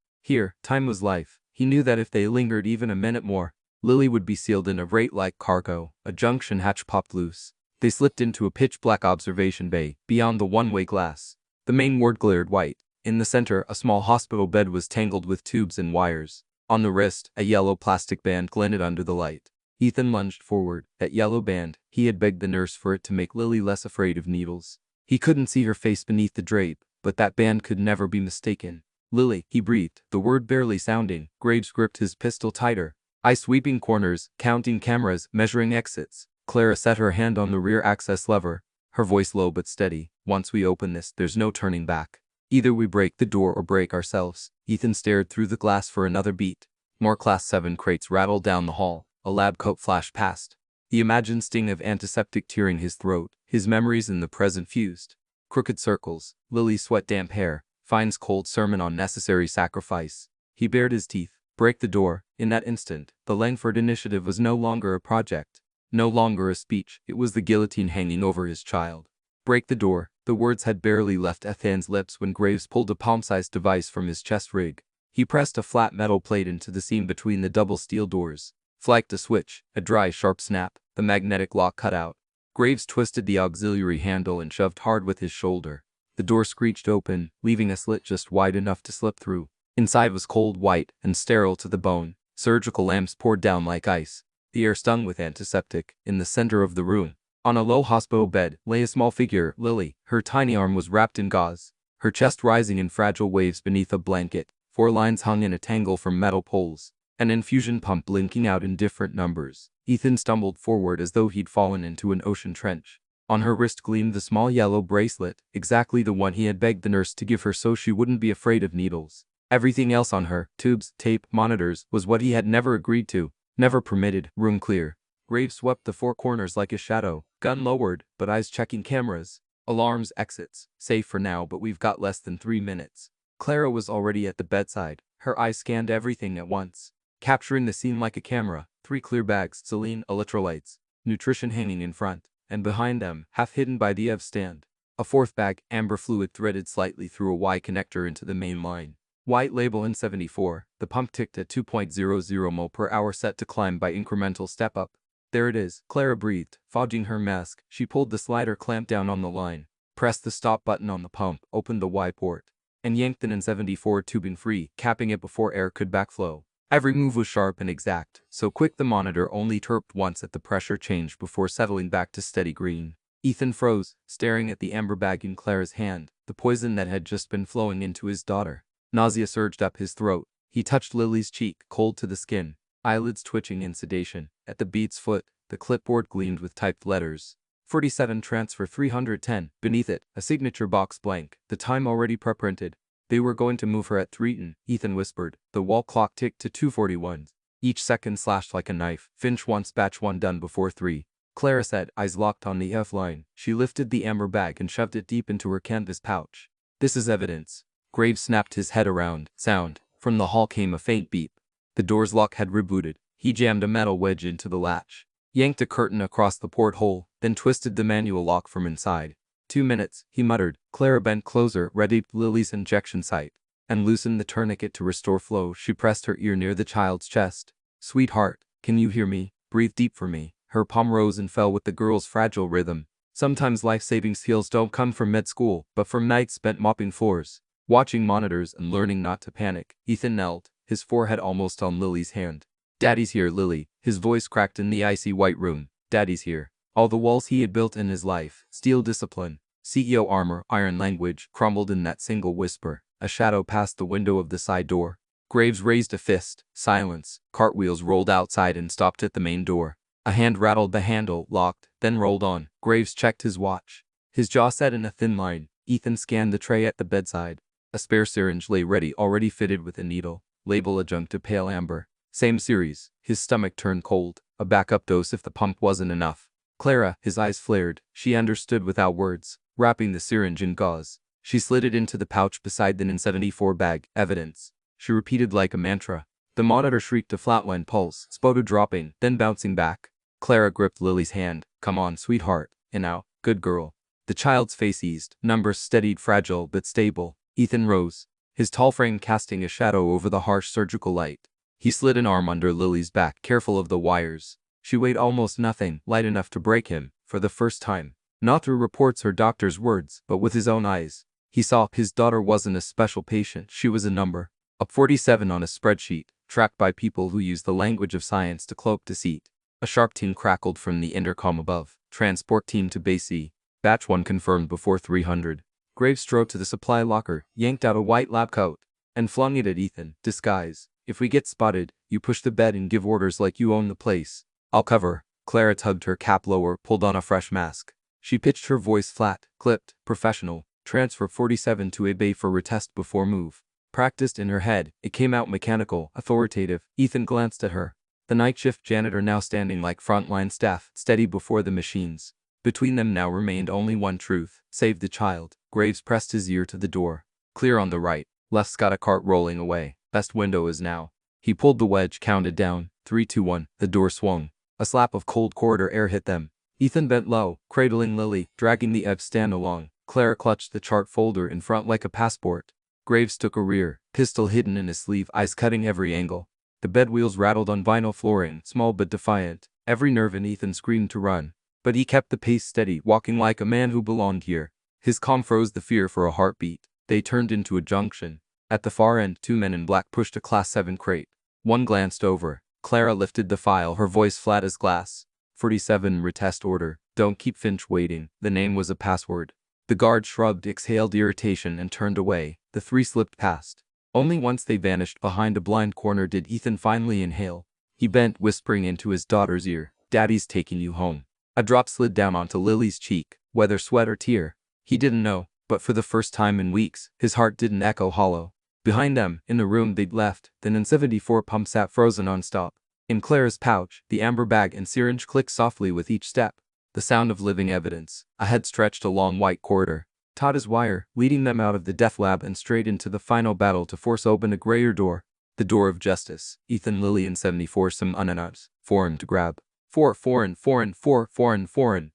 Here, time was life. He knew that if they lingered even a minute more, Lily would be sealed in a rate like cargo. A junction hatch popped loose. They slipped into a pitch-black observation bay, beyond the one-way glass. The main ward glared white. In the center, a small hospital bed was tangled with tubes and wires. On the wrist, a yellow plastic band glinted under the light. Ethan lunged forward. That yellow band, he had begged the nurse for it to make Lily less afraid of needles. He couldn't see her face beneath the drape, but that band could never be mistaken. Lily, he breathed, the word barely sounding. Graves gripped his pistol tighter. Eye sweeping corners, counting cameras, measuring exits. Clara set her hand on the rear access lever, her voice low but steady. Once we open this, there's no turning back. Either we break the door or break ourselves. Ethan stared through the glass for another beat. More Class 7 crates rattled down the hall. A lab coat flashed past. He imagined sting of antiseptic tearing his throat. His memories in the present fused. Crooked circles, Lily's sweat-damp hair, Fine's cold sermon on necessary sacrifice. He bared his teeth. Break the door. In that instant, the Langford Initiative was no longer a project. No longer a speech. It was the guillotine hanging over his child. Break the door. The words had barely left Ethan's lips when Graves pulled a palm-sized device from his chest rig. He pressed a flat metal plate into the seam between the double steel doors. Flicked a switch. A dry, sharp snap. The magnetic lock cut out. Graves twisted the auxiliary handle and shoved hard with his shoulder. The door screeched open, leaving a slit just wide enough to slip through. Inside was cold white and sterile to the bone. Surgical lamps poured down like ice. The air stung with antiseptic. In the center of the room, on a low hospital bed, lay a small figure, Lily. Her tiny arm was wrapped in gauze, her chest rising in fragile waves beneath a blanket. 4 lines hung in a tangle from metal poles. An infusion pump blinking out in different numbers. Ethan stumbled forward as though he'd fallen into an ocean trench. On her wrist gleamed the small yellow bracelet, exactly the one he had begged the nurse to give her so she wouldn't be afraid of needles. Everything else on her, tubes, tape, monitors, was what he had never agreed to, never permitted. Room clear. Graves swept the 4 corners like a shadow, gun lowered, but eyes checking cameras. Alarms, exits. Safe for now, but we've got less than 3 minutes. Clara was already at the bedside. Her eyes scanned everything at once, capturing the scene like a camera. 3 clear bags, saline, electrolytes, nutrition hanging in front, and behind them, half hidden by the EV stand, a 4th bag, amber fluid threaded slightly through a Y connector into the main line. White label N74, the pump ticked at 2.00 mol per hour, set to climb by incremental step up. There it is, Clara breathed, fogging her mask. She pulled the slider clamp down on the line, pressed the stop button on the pump, opened the Y port, and yanked the N74 tubing free, capping it before air could backflow. Every move was sharp and exact, so quick the monitor only chirped once at the pressure change before settling back to steady green. Ethan froze, staring at the amber bag in Clara's hand, the poison that had just been flowing into his daughter. Nausea surged up his throat. He touched Lily's cheek, cold to the skin, eyelids twitching in sedation. At the bead's foot, the clipboard gleamed with typed letters. 47 transfer 310. Beneath it, a signature box blank, the time already preprinted. They were going to move her at 3:00, Ethan whispered. The wall clock ticked to 2:41. Each second slashed like a knife. Finish once, batch 1 done before 3. Clara said, eyes locked on the F line. She lifted the amber bag and shoved it deep into her canvas pouch. This is evidence. Graves snapped his head around. Sound. From the hall came a faint beep. The door's lock had rebooted. He jammed a metal wedge into the latch, yanked a curtain across the porthole, then twisted the manual lock from inside. 2 minutes, he muttered. Clara bent closer, readied Lily's injection site, and loosened the tourniquet to restore flow. She pressed her ear near the child's chest. Sweetheart, can you hear me? Breathe deep for me. Her palm rose and fell with the girl's fragile rhythm. Sometimes life-saving skills don't come from med school, but from nights spent mopping floors, watching monitors, and learning not to panic. Ethan knelt, his forehead almost on Lily's hand. Daddy's here, Lily. His voice cracked in the icy white room. Daddy's here. All the walls he had built in his life, steel discipline, CEO armor, iron language, crumbled in that single whisper. A shadow passed the window of the side door. Graves raised a fist. Silence. Cartwheels rolled outside and stopped at the main door. A hand rattled the handle, locked, then rolled on. Graves checked his watch. His jaw set in a thin line. Ethan scanned the tray at the bedside. A spare syringe lay ready, already fitted with a needle. Label adjunct to pale amber. Same series. His stomach turned cold. A backup dose if the pump wasn't enough. Clara, his eyes flared. She understood without words. Wrapping the syringe in gauze, she slid it into the pouch beside the N74 bag. Evidence. She repeated like a mantra. The monitor shrieked a flatline pulse, sputter dropping, then bouncing back. Clara gripped Lily's hand. Come on, sweetheart. and out. Good girl. The child's face eased. Numbers steadied, fragile but stable. Ethan rose, his tall frame casting a shadow over the harsh surgical light. He slid an arm under Lily's back, careful of the wires. She weighed almost nothing, light enough to break him, for the first time. Not through reports or doctor's words, but with his own eyes. He saw his daughter wasn't a special patient, she was a number. A 47 on a spreadsheet, tracked by people who use the language of science to cloak deceit. A sharp tune crackled from the intercom above. Transport team to Base E. Batch 1 confirmed before 300. Graves strode to the supply locker, yanked out a white lab coat, and flung it at Ethan. Disguise. If we get spotted, you push the bed and give orders like you own the place. I'll cover. Clara tugged her cap lower, pulled on a fresh mask. She pitched her voice flat, clipped, professional. Transfer 47 to a bay for retest before move. Practiced in her head, it came out mechanical, authoritative. Ethan glanced at her. The night shift janitor now standing like frontline staff, steady before the machines. Between them now remained only one truth: save the child. Graves pressed his ear to the door. Clear on the right. Left's got a cart rolling away. Best window is now. He pulled the wedge, counted down. 3, 2, 1. The door swung. A slap of cold corridor air hit them. Ethan bent low, cradling Lily, dragging the Ebb stand along. Clara clutched the chart folder in front like a passport. Graves took a rear, pistol hidden in his sleeve, eyes cutting every angle. The bed wheels rattled on vinyl flooring, small but defiant. Every nerve in Ethan screamed to run. But he kept the pace steady, walking like a man who belonged here. His calm froze the fear for a heartbeat. They turned into a junction. At the far end, 2 men in black pushed a Class 7 crate. One glanced over. Clara lifted the file, her voice flat as glass. 47 retest order. Don't keep Finch waiting. The name was a password. The guard shrugged, exhaled irritation, and turned away. The 3 slipped past. Only once they vanished behind a blind corner did Ethan finally inhale. He bent, whispering into his daughter's ear, "Daddy's taking you home." A drop slid down onto Lily's cheek, whether sweat or tear. He didn't know, but for the first time in weeks, his heart didn't echo hollow. Behind them, in the room they'd left, the N74 pump sat frozen on stop. In Clara's pouch, the amber bag and syringe clicked softly with each step. The sound of living evidence. Ahead stretched a long white corridor, taut as wire, leading them out of the death lab and straight into the final battle to force open a grayer door. The door of justice. Ethan, Lily, and 74 some unannounced. Foreign to grab. Foreign.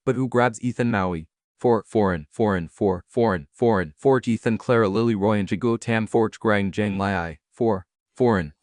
But who grabs Ethan? Maui. Foreign. Ethan, Clara, Lily, Roy, and Jago Tam Forge Grang Jang Lai. Foreign.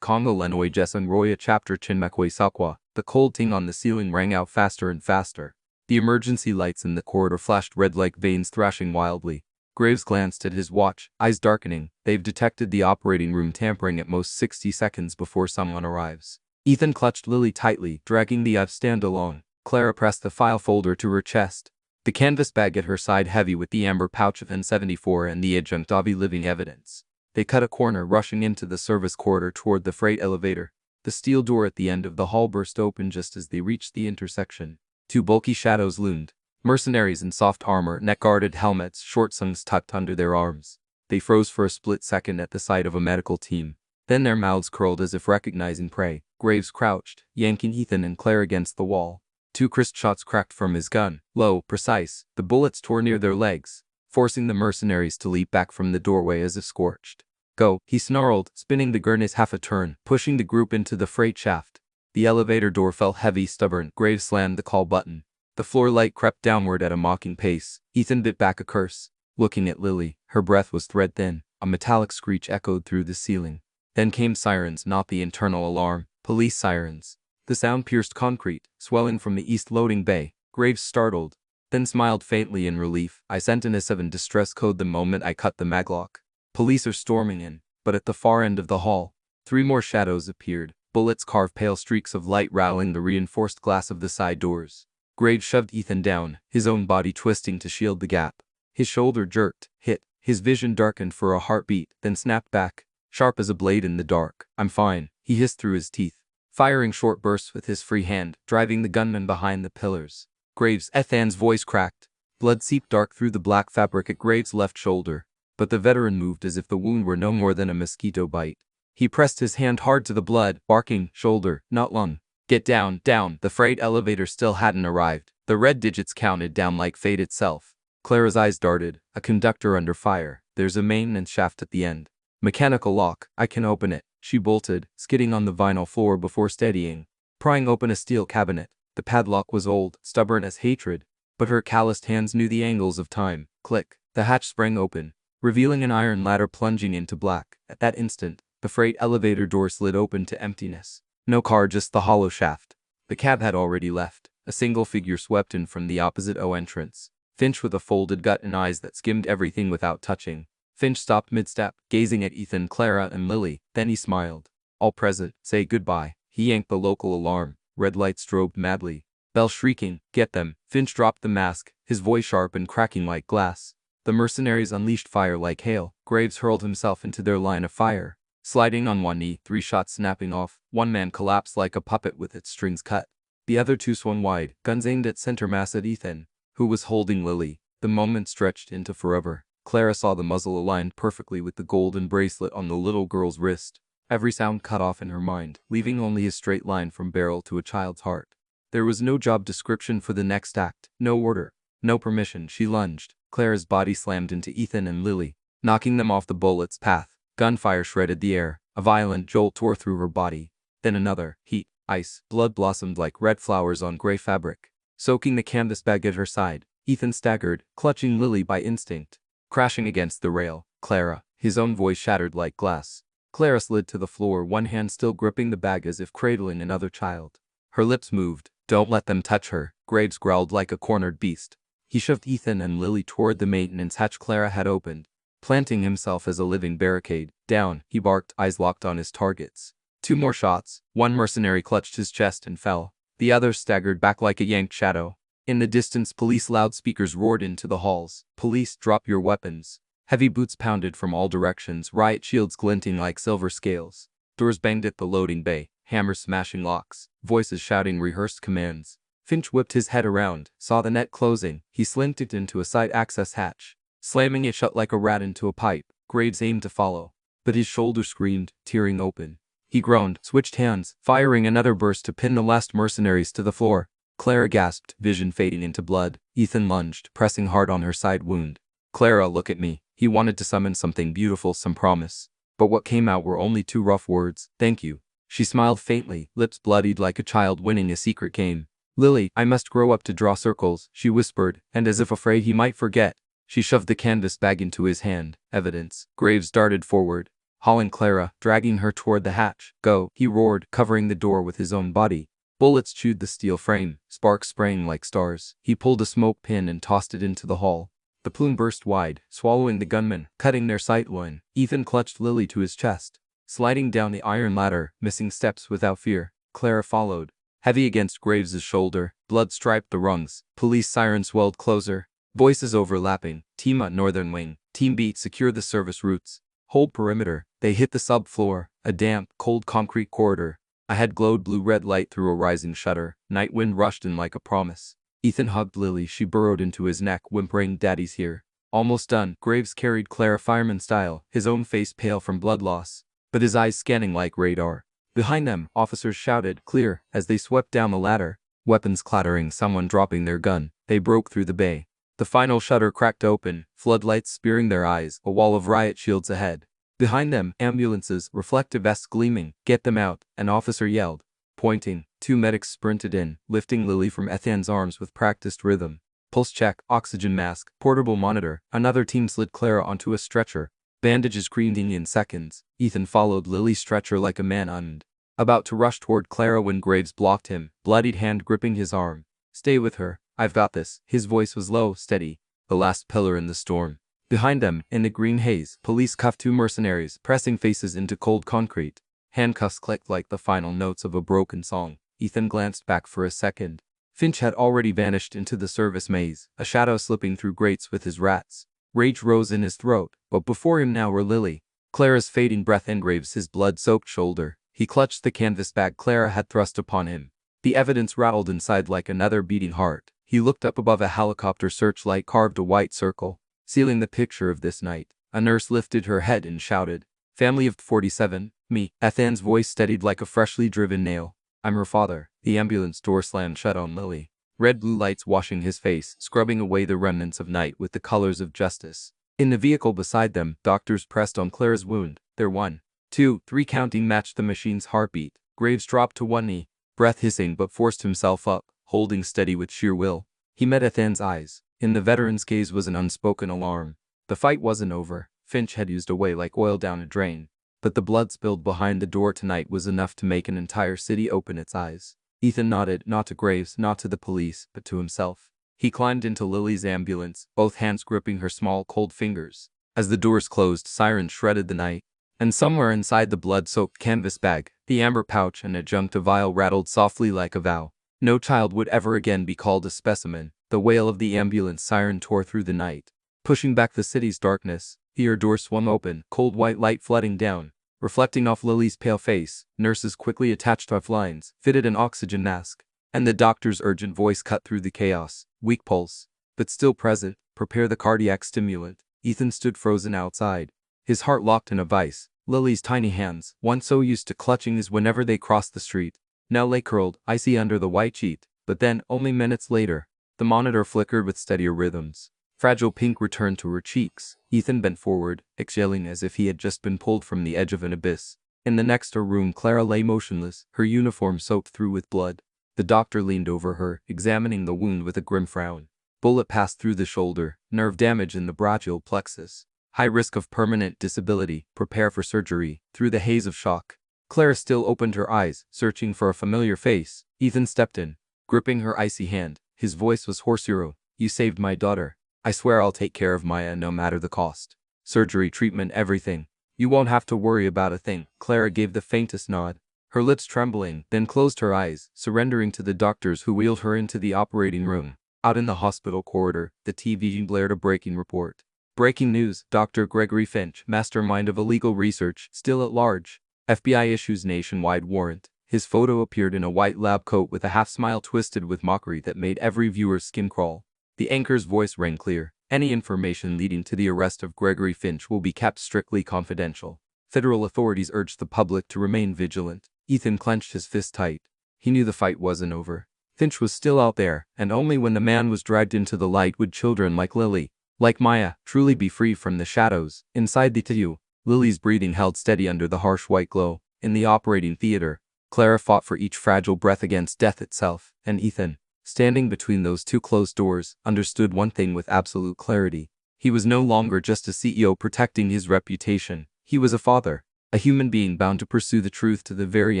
Congo Lenoi Jesung Roya Chapter Chinmakwe Sakwa. The cold ting on the ceiling rang out faster and faster. The emergency lights in the corridor flashed red like veins thrashing wildly. Graves glanced at his watch, eyes darkening. They've detected the operating room tampering at most 60 seconds before someone arrives. Ethan clutched Lily tightly, dragging the stand along. Clara pressed the file folder to her chest. The canvas bag at her side heavy with the amber pouch of N74 and the adjunct of living evidence. They cut a corner, rushing into the service corridor toward the freight elevator. The steel door at the end of the hall burst open just as they reached the intersection. 2 bulky shadows loomed. Mercenaries in soft armor, neck-guarded helmets, short sungs tucked under their arms. They froze for a split second at the sight of a medical team. Then their mouths curled as if recognizing prey. Graves crouched, yanking Ethan and Claire against the wall. 2 crisp shots cracked from his gun, low, precise. The bullets tore near their legs, forcing the mercenaries to leap back from the doorway as if scorched. "Go," he snarled, spinning the gurneys half a turn, pushing the group into the freight shaft. The elevator door felt heavy, stubborn. Graves slammed the call button. The floor light crept downward at a mocking pace. Ethan bit back a curse. Looking at Lily, her breath was thread-thin. A metallic screech echoed through the ceiling. Then came sirens, not the internal alarm. Police sirens. The sound pierced concrete, swelling from the east loading bay. Graves startled, then smiled faintly in relief. "I sent an S7 distress code the moment I cut the maglock. Police are storming in." But at the far end of the hall, 3 more shadows appeared. Bullets carved pale streaks of light, rattling the reinforced glass of the side doors. Graves shoved Ethan down, his own body twisting to shield the gap. His shoulder jerked, hit. His vision darkened for a heartbeat, then snapped back, sharp as a blade in the dark. "I'm fine," he hissed through his teeth, firing short bursts with his free hand, driving the gunman behind the pillars. Graves' Ethan's voice cracked. Blood seeped dark through the black fabric at Graves' left shoulder. But the veteran moved as if the wound were no more than a mosquito bite. He pressed his hand hard to the blood, barking, "Shoulder, not lung. Get down, down." The freight elevator still hadn't arrived. The red digits counted down like fate itself. Clara's eyes darted. "A conductor under fire. There's a maintenance shaft at the end. Mechanical lock. I can open it." She bolted, skidding on the vinyl floor before steadying, prying open a steel cabinet. The padlock was old, stubborn as hatred, but her calloused hands knew the angles of time. Click. The hatch sprang open, revealing an iron ladder plunging into black. At that instant, the freight elevator door slid open to emptiness. No car, just the hollow shaft. The cab had already left. A single figure swept in from the opposite O entrance. Finch with a folded gut and eyes that skimmed everything without touching. Finch stopped mid-step, gazing at Ethan, Clara, and Lily. Then he smiled. All present, say goodbye. He yanked the local alarm. Red light strobed madly. Bell shrieking, get them. Finch dropped the mask, his voice sharp and cracking like glass. The mercenaries unleashed fire like hail. Graves hurled himself into their line of fire. Sliding on one knee, 3 shots snapping off, one man collapsed like a puppet with its strings cut. The other 2 swung wide, guns aimed at center mass at Ethan, who was holding Lily. The moment stretched into forever. Clara saw the muzzle aligned perfectly with the golden bracelet on the little girl's wrist. Every sound cut off in her mind, leaving only a straight line from barrel to a child's heart. There was no job description for the next act, no order, no permission. She lunged. Clara's body slammed into Ethan and Lily, knocking them off the bullet's path. Gunfire shredded the air. A violent jolt tore through her body. Then another. Heat, ice, blood blossomed like red flowers on gray fabric, soaking the canvas bag at her side. Ethan staggered, clutching Lily by instinct. Crashing against the rail. Clara. His own voice shattered like glass. Clara slid to the floor, one hand still gripping the bag as if cradling another child. Her lips moved. Don't let them touch her. Graves growled like a cornered beast. He shoved Ethan and Lily toward the maintenance hatch Clara had opened, planting himself as a living barricade. Down, he barked, eyes locked on his targets. 2 more shots. One mercenary clutched his chest and fell. The other staggered back like a yanked shadow. In the distance, police loudspeakers roared into the halls. Police, drop your weapons. Heavy boots pounded from all directions, riot shields glinting like silver scales. Doors banged at the loading bay, hammers smashing locks, voices shouting rehearsed commands. Finch whipped his head around, saw the net closing. He slinked it into a side access hatch, slamming it shut like a rat into a pipe. Graves aimed to follow, but his shoulder screamed, tearing open. He groaned, switched hands, firing another burst to pin the last mercenaries to the floor. Clara gasped, vision fading into blood. Ethan lunged, pressing hard on her side wound. Clara, look at me. He wanted to summon something beautiful, some promise. But what came out were only 2 rough words. Thank you. She smiled faintly, lips bloodied like a child winning a secret game. Lily, I must grow up to draw circles, she whispered, and as if afraid he might forget, she shoved the canvas bag into his hand. Evidence. Graves darted forward, hauling Clara, dragging her toward the hatch. Go, he roared, covering the door with his own body. Bullets chewed the steel frame, sparks spraying like stars. He pulled a smoke pin and tossed it into the hall. The plume burst wide, swallowing the gunmen, cutting their sight line. Ethan clutched Lily to his chest, sliding down the iron ladder, missing steps without fear. Clara followed, heavy against Graves's shoulder. Blood striped the rungs. Police sirens swelled closer, voices overlapping. Team A, Northern Wing. Team B, secure the service routes. Hold perimeter. They hit the subfloor, a damp, cold concrete corridor. Ahead glowed blue-red light through a rising shutter. Night wind rushed in like a promise. Ethan hugged Lily. She burrowed into his neck, whimpering, Daddy's here. Almost done. Graves carried Clara fireman style, his own face pale from blood loss, but his eyes scanning like radar. Behind them, officers shouted, clear, as they swept down the ladder. Weapons clattering, someone dropping their gun. They broke through the bay. The final shutter cracked open, floodlights spearing their eyes, a wall of riot shields ahead. Behind them, ambulances, reflective vests gleaming. Get them out, an officer yelled, pointing. 2 medics sprinted in, lifting Lily from Ethan's arms with practiced rhythm. Pulse check, oxygen mask, portable monitor. Another team slid Clara onto a stretcher. Bandages creamed in seconds. Ethan followed Lily's stretcher like a man unarmed, about to rush toward Clara when Graves blocked him, bloodied hand gripping his arm. Stay with her. I've got this. His voice was low, steady, the last pillar in the storm. Behind them, in the green haze, police cuffed 2 mercenaries, pressing faces into cold concrete. Handcuffs clicked like the final notes of a broken song. Ethan glanced back for a second. Finch had already vanished into the service maze, a shadow slipping through grates with his rats. Rage rose in his throat, but before him now were Lily, Clara's fading breath, and Graves' his blood-soaked shoulder. He clutched the canvas bag Clara had thrust upon him. The evidence rattled inside like another beating heart. He looked up above. A helicopter searchlight carved a white circle, sealing the picture of this night. A nurse lifted her head and shouted, Family of 47, me. Ethan's voice steadied like a freshly driven nail. I'm her father. The ambulance door slammed shut on Lily. Red blue lights washing his face, scrubbing away the remnants of night with the colors of justice. In the vehicle beside them, doctors pressed on Clara's wound. Their 1, 2, 3 counting matched the machine's heartbeat. Graves dropped to one knee, breath hissing, but forced himself up, holding steady with sheer will. He met Ethan's eyes. In the veteran's gaze was an unspoken alarm. The fight wasn't over. Finch had used away like oil down a drain. But the blood spilled behind the door tonight was enough to make an entire city open its eyes. Ethan nodded, not to Graves, not to the police, but to himself. He climbed into Lily's ambulance, both hands gripping her small, cold fingers. As the doors closed, sirens shredded the night. And somewhere inside the blood-soaked canvas bag, the amber pouch and adjunctive vial rattled softly like a vow. No child would ever again be called a specimen. The wail of the ambulance siren tore through the night. Pushing back the city's darkness, the air door swung open, cold white light flooding down. Reflecting off Lily's pale face, nurses quickly attached off lines, fitted an oxygen mask. And the doctor's urgent voice cut through the chaos. Weak pulse, but still present. Prepare the cardiac stimulant. Ethan stood frozen outside, his heart locked in a vice. Lily's tiny hands, once so used to clutching his whenever they crossed the street, now lay curled, icy under the white sheet. But then, only minutes later, the monitor flickered with steadier rhythms. Fragile pink returned to her cheeks. Ethan bent forward, exhaling as if he had just been pulled from the edge of an abyss. In the next room, Clara lay motionless, her uniform soaked through with blood. The doctor leaned over her, examining the wound with a grim frown. Bullet passed through the shoulder, nerve damage in the brachial plexus. High risk of permanent disability, prepare for surgery. Through the haze of shock, Clara still opened her eyes, searching for a familiar face. Ethan stepped in, gripping her icy hand. His voice was hoarse. "You saved my daughter. I swear I'll take care of Maya no matter the cost. Surgery, treatment, everything. You won't have to worry about a thing." Clara gave the faintest nod, her lips trembling, then closed her eyes, surrendering to the doctors who wheeled her into the operating room. Out in the hospital corridor, the TV blared a breaking report. Breaking news, Dr. Gregory Finch, mastermind of illegal research, still at large. FBI issues nationwide warrant. His photo appeared in a white lab coat with a half-smile twisted with mockery that made every viewer's skin crawl. The anchor's voice rang clear. Any information leading to the arrest of Gregory Finch will be kept strictly confidential. Federal authorities urged the public to remain vigilant. Ethan clenched his fist tight. He knew the fight wasn't over. Finch was still out there, and only when the man was dragged into the light would children like Lily, like Maya, truly be free from the shadows. Inside the TU, Lily's breathing held steady under the harsh white glow. In the operating theater, Clara fought for each fragile breath against death itself, and Ethan, standing between those two closed doors, understood one thing with absolute clarity. He was no longer just a CEO protecting his reputation. He was a father, a human being bound to pursue the truth to the very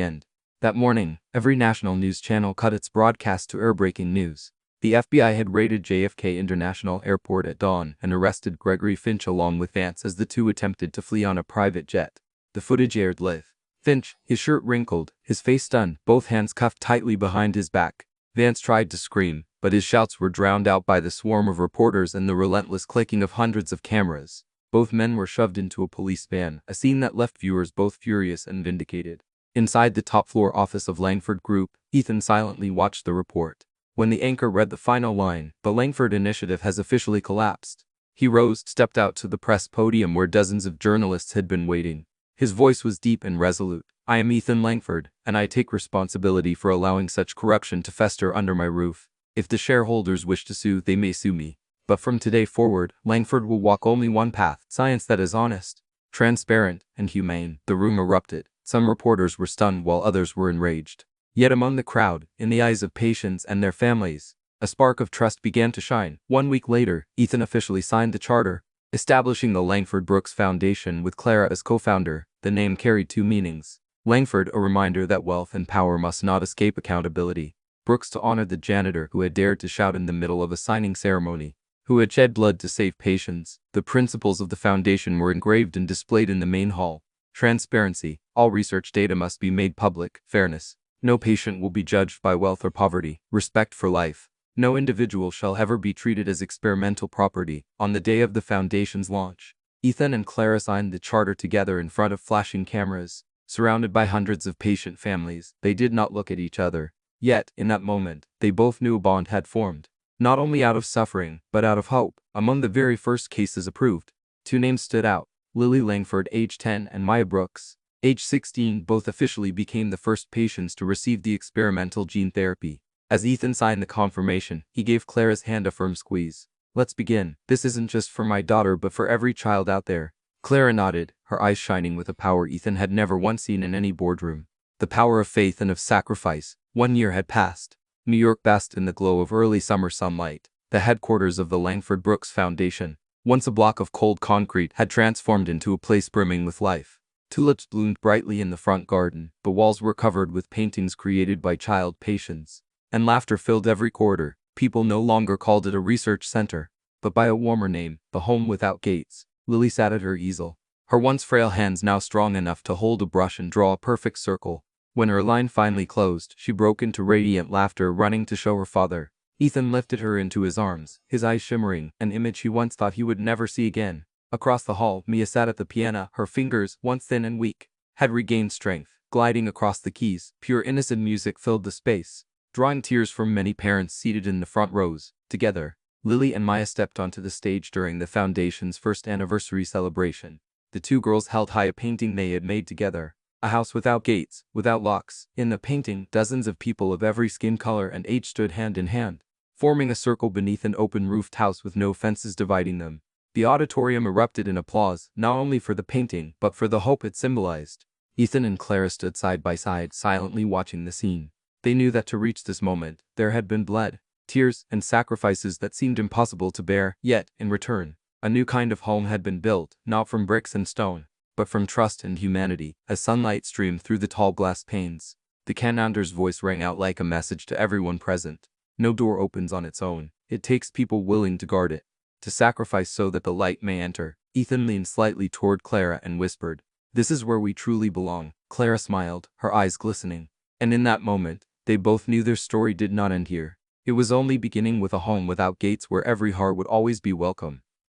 end. That morning, every national news channel cut its broadcast to air-breaking news. The FBI had raided JFK International Airport at dawn and arrested Gregory Finch along with Vance as the two attempted to flee on a private jet. The footage aired live. Finch, his shirt wrinkled, his face stunned, both hands cuffed tightly behind his back. Vance tried to scream, but his shouts were drowned out by the swarm of reporters and the relentless clicking of hundreds of cameras. Both men were shoved into a police van, a scene that left viewers both furious and vindicated. Inside the top-floor office of Langford Group, Ethan silently watched the report. When the anchor read the final line, "The Langford Initiative has officially collapsed," he rose, stepped out to the press podium where dozens of journalists had been waiting. His voice was deep and resolute. "I am Ethan Langford, and I take responsibility for allowing such corruption to fester under my roof. If the shareholders wish to sue, they may sue me. But from today forward, Langford will walk only one path, science that is honest, transparent, and humane." The room erupted. Some reporters were stunned while others were enraged. Yet among the crowd, in the eyes of patients and their families, a spark of trust began to shine. 1 week later, Ethan officially signed the charter, establishing the Langford Brooks Foundation with Clara as co-founder. The name carried two meanings. Langford, a reminder that wealth and power must not escape accountability. Brooks, to honor the janitor who had dared to shout in the middle of a signing ceremony, who had shed blood to save patients. The principles of the foundation were engraved and displayed in the main hall. Transparency. All research data must be made public. Fairness. No patient will be judged by wealth or poverty. Respect for life. No individual shall ever be treated as experimental property. On the day of the foundation's launch, Ethan and Clara signed the charter together in front of flashing cameras. Surrounded by hundreds of patient families, they did not look at each other. Yet, in that moment, they both knew a bond had formed. Not only out of suffering, but out of hope. Among the very first cases approved, two names stood out. Lily Langford, age 10, and Maya Brooks, age 16, both officially became the first patients to receive the experimental gene therapy. As Ethan signed the confirmation, he gave Clara's hand a firm squeeze. "Let's begin. This isn't just for my daughter but for every child out there." Clara nodded, her eyes shining with a power Ethan had never once seen in any boardroom. The power of faith and of sacrifice. 1 year had passed. New York basked in the glow of early summer sunlight. The headquarters of the Langford Brooks Foundation, once a block of cold concrete, had transformed into a place brimming with life. Tulips bloomed brightly in the front garden, the walls were covered with paintings created by child patients, and laughter filled every corridor. People no longer called it a research center, but by a warmer name, the home without gates. Lily sat at her easel, her once frail hands now strong enough to hold a brush and draw a perfect circle. When her line finally closed, she broke into radiant laughter, running to show her father. Ethan lifted her into his arms, his eyes shimmering, an image he once thought he would never see again. Across the hall, Mia sat at the piano, her fingers, once thin and weak, had regained strength. Gliding across the keys, pure innocent music filled the space, drawing tears from many parents seated in the front rows. Together, Lily and Maya stepped onto the stage during the Foundation's first anniversary celebration. The two girls held high a painting they had made together. A house without gates, without locks. In the painting, dozens of people of every skin color and age stood hand in hand, forming a circle beneath an open-roofed house with no fences dividing them. The auditorium erupted in applause, not only for the painting, but for the hope it symbolized. Ethan and Clara stood side by side, silently watching the scene. They knew that to reach this moment, there had been blood, tears, and sacrifices that seemed impossible to bear. Yet, in return, a new kind of home had been built, not from bricks and stone, but from trust and humanity. As sunlight streamed through the tall glass panes, the commander's voice rang out like a message to everyone present. No door opens on its own. It takes people willing to guard it, to sacrifice so that the light may enter. Ethan leaned slightly toward Clara and whispered, "This is where we truly belong." Clara smiled, her eyes glistening. And in that moment, they both knew their story did not end here. It was only beginning, with a home without gates where every heart would always be welcome.